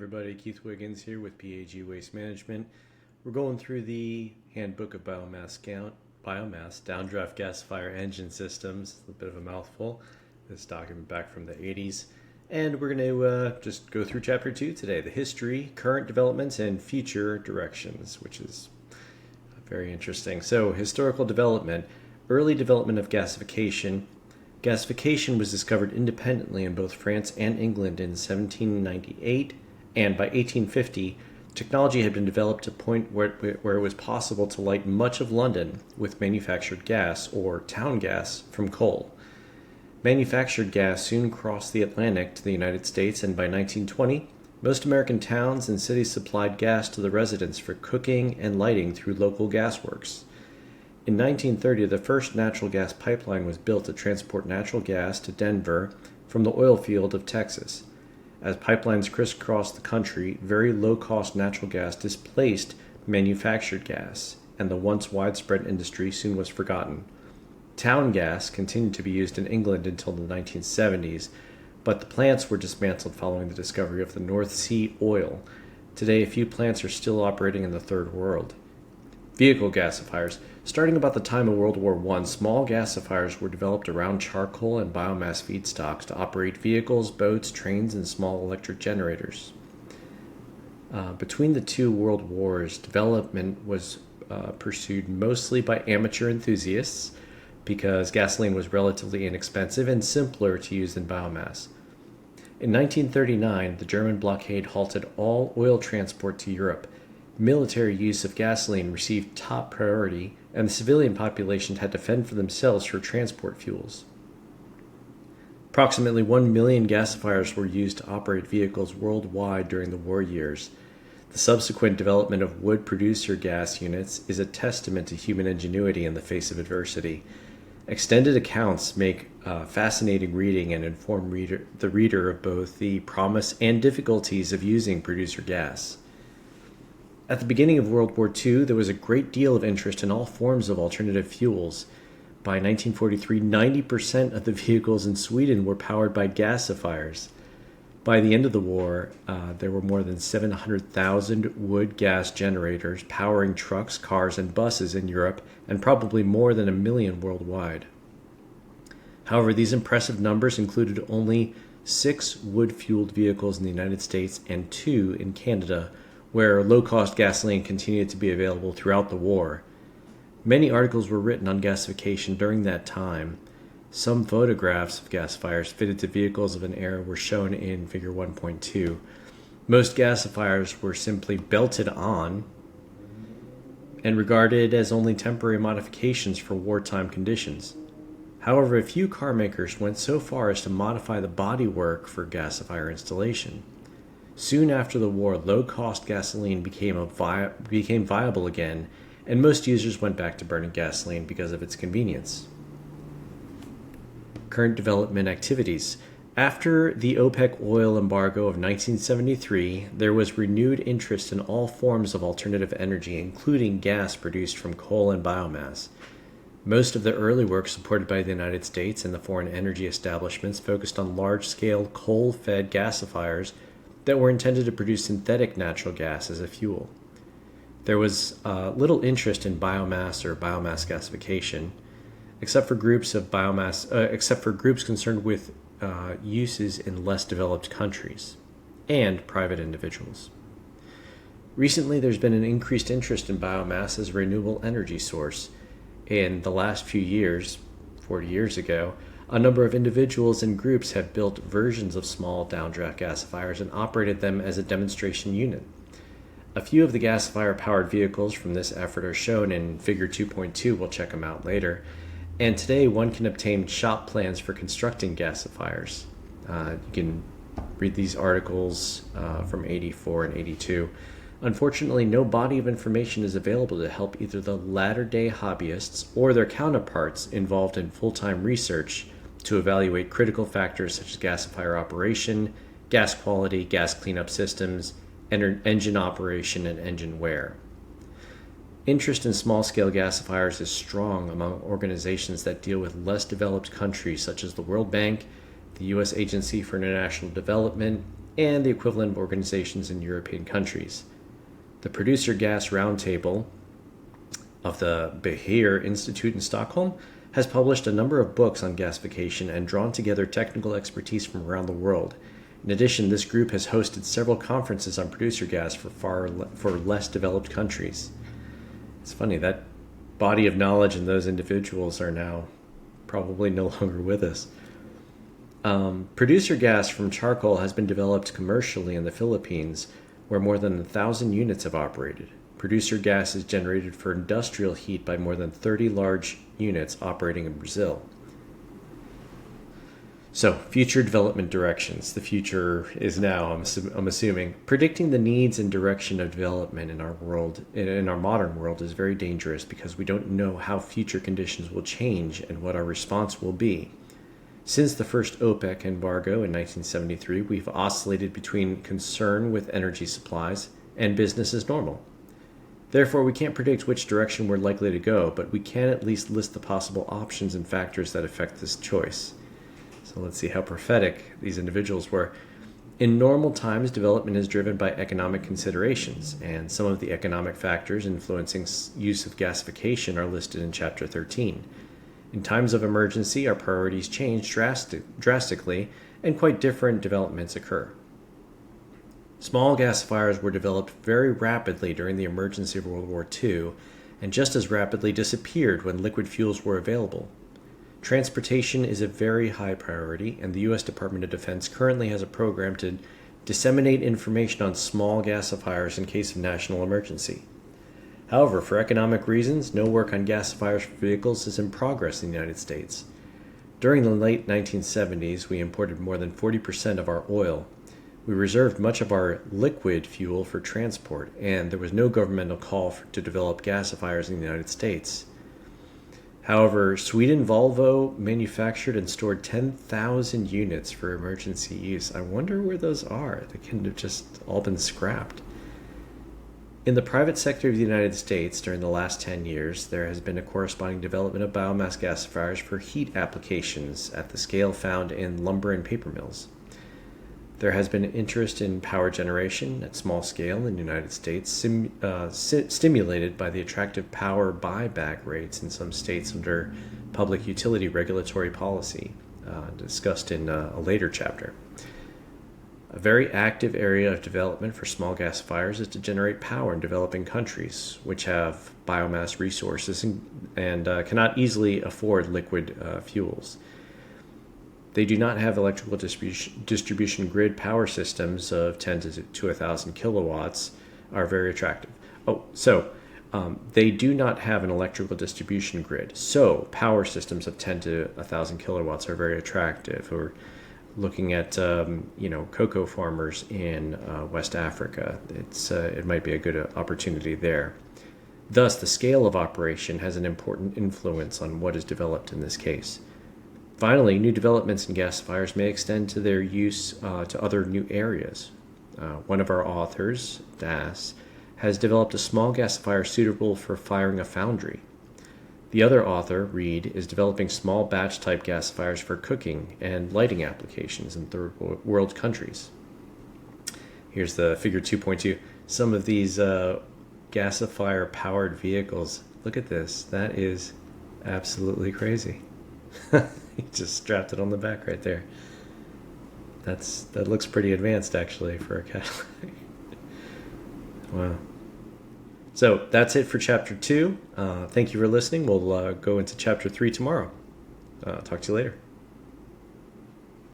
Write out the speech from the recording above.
everybody, Keith Wiggins here with PAG Waste Management. We're going through the Handbook of Biomass, Downdraft Gasifier Engine Systems, a bit of a mouthful, this document back from the 80s. And we're going to just go through Chapter 2 today, the history, current developments, and future directions, which is very interesting. So, historical development, early development of gasification. Gasification was discovered independently in both France and England in 1798, and by 1850, technology had been developed to a point where it was possible to light much of London with manufactured gas, or town gas, from coal. Manufactured gas soon crossed the Atlantic to the United States, and by 1920, most American towns and cities supplied gas to the residents for cooking and lighting through local gasworks. In 1930, the first natural gas pipeline was built to transport natural gas to Denver from the oil field of Texas. As pipelines crisscrossed the country, very low-cost natural gas displaced manufactured gas, and the once widespread industry soon was forgotten. Town gas continued to be used in England until the 1970s, but the plants were dismantled following the discovery of the North Sea oil. Today, a few plants are still operating in the Third World. Vehicle gasifiers. Starting about the time of World War I, small gasifiers were developed around charcoal and biomass feedstocks to operate vehicles, boats, trains, and small electric generators. Between the two world wars, development was pursued mostly by amateur enthusiasts because gasoline was relatively inexpensive and simpler to use than biomass. In 1939, the German blockade halted all oil transport to Europe. Military use of gasoline received top priority, and the civilian population had to fend for themselves for transport fuels. Approximately 1 million gasifiers were used to operate vehicles worldwide during the war years. The subsequent development of wood producer gas units is a testament to human ingenuity in the face of adversity. Extended accounts make fascinating reading and inform the reader of both the promise and difficulties of using producer gas. At the beginning of World War II, there was a great deal of interest in all forms of alternative fuels. By 1943, 90% of the vehicles in Sweden were powered by gasifiers. By the end of the war, there were more than 700,000 wood gas generators powering trucks, cars, and buses in Europe, and probably more than 1 million worldwide. However, these impressive numbers included only 6 wood-fueled vehicles in the United States and 2 in Canada, where low-cost gasoline continued to be available throughout the war. Many articles were written on gasification during that time. Some photographs of gasifiers fitted to vehicles of an era were shown in Figure 1.2. Most gasifiers were simply belted on and regarded as only temporary modifications for wartime conditions. However, a few car makers went so far as to modify the bodywork for gasifier installation. Soon after the war, low-cost gasoline became viable again, and most users went back to burning gasoline because of its convenience. Current development activities. After the OPEC oil embargo of 1973, there was renewed interest in all forms of alternative energy, including gas produced from coal and biomass. Most of the early work supported by the United States and the foreign energy establishments focused on large-scale coal-fed gasifiers that were intended to produce synthetic natural gas as a fuel. There was little interest in biomass or biomass gasification, except for groups concerned with uses in less developed countries and private individuals. Recently, there's been an increased interest in biomass as a renewable energy source. In the last few years, 40 years ago, a number of individuals and groups have built versions of small downdraft gasifiers and operated them as a demonstration unit. A few of the gasifier-powered vehicles from this effort are shown in Figure 2.2. We'll check them out later. And today, one can obtain shop plans for constructing gasifiers. You can read these articles from 84 and 82. Unfortunately, no body of information is available to help either the latter-day hobbyists or their counterparts involved in full-time research to evaluate critical factors such as gasifier operation, gas quality, gas cleanup systems, engine operation, and engine wear. Interest in small-scale gasifiers is strong among organizations that deal with less developed countries such as the World Bank, the U.S. Agency for International Development, and the equivalent organizations in European countries. The Producer Gas Roundtable of the Beheer Institute in Stockholm has published a number of books on gasification and drawn together technical expertise from around the world. In addition, this group has hosted several conferences on producer gas for less developed countries. It's funny, that body of knowledge and those individuals are now probably no longer with us. Producer gas from charcoal has been developed commercially in the Philippines, where more than 1,000 units have operated. Producer gas is generated for industrial heat by more than 30 large units operating in Brazil. So, future development directions. The future is now, I'm assuming. Predicting the needs and direction of development in our world, in our modern world, is very dangerous because we don't know how future conditions will change and what our response will be. Since the first OPEC embargo in 1973, we've oscillated between concern with energy supplies and business as normal. Therefore, we can't predict which direction we're likely to go, but we can at least list the possible options and factors that affect this choice. So let's see how prophetic these individuals were. In normal times, development is driven by economic considerations, and some of the economic factors influencing use of gasification are listed in Chapter 13. In times of emergency, our priorities change drastically, and quite different developments occur. Small gasifiers were developed very rapidly during the emergency of World War II, and just as rapidly disappeared when liquid fuels were available. Transportation is a very high priority, and the U.S. Department of Defense currently has a program to disseminate information on small gasifiers in case of national emergency. However, for economic reasons, no work on gasifiers for vehicles is in progress in the United States. During the late 1970s, we imported more than 40% of our oil. We reserved much of our liquid fuel for transport, and there was no governmental call to develop gasifiers in the United States. However, Sweden Volvo manufactured and stored 10,000 units for emergency use. I wonder where those are. They couldn't have just all been scrapped. In the private sector of the United States, during the last 10 years, there has been a corresponding development of biomass gasifiers for heat applications at the scale found in lumber and paper mills. There has been interest in power generation at small scale in the United States, stimulated by the attractive power buyback rates in some states under public utility regulatory policy, discussed in a later chapter. A very active area of development for small gasifiers is to generate power in developing countries, which have biomass resources and cannot easily afford liquid fuels. They do not have electrical distribution grid power systems of 10 to 1,000 kilowatts are very attractive. They do not have an electrical distribution grid, so power systems of 10 to 1,000 kilowatts are very attractive. Or looking at cocoa farmers in West Africa, it might be a good opportunity there. Thus, the scale of operation has an important influence on what is developed in this case. Finally, new developments in gasifiers may extend to their use to other new areas. One of our authors, Das, has developed a small gasifier suitable for firing a foundry. The other author, Reed, is developing small batch type gasifiers for cooking and lighting applications in third world countries. Here's the figure 2.2. Some of these gasifier powered vehicles. Look at this. That is absolutely crazy. He just strapped it on the back right there. That looks pretty advanced actually for a Cadillac. Wow. So that's it for chapter 2. Thank you for listening. We'll go into chapter 3 tomorrow. Talk to you later.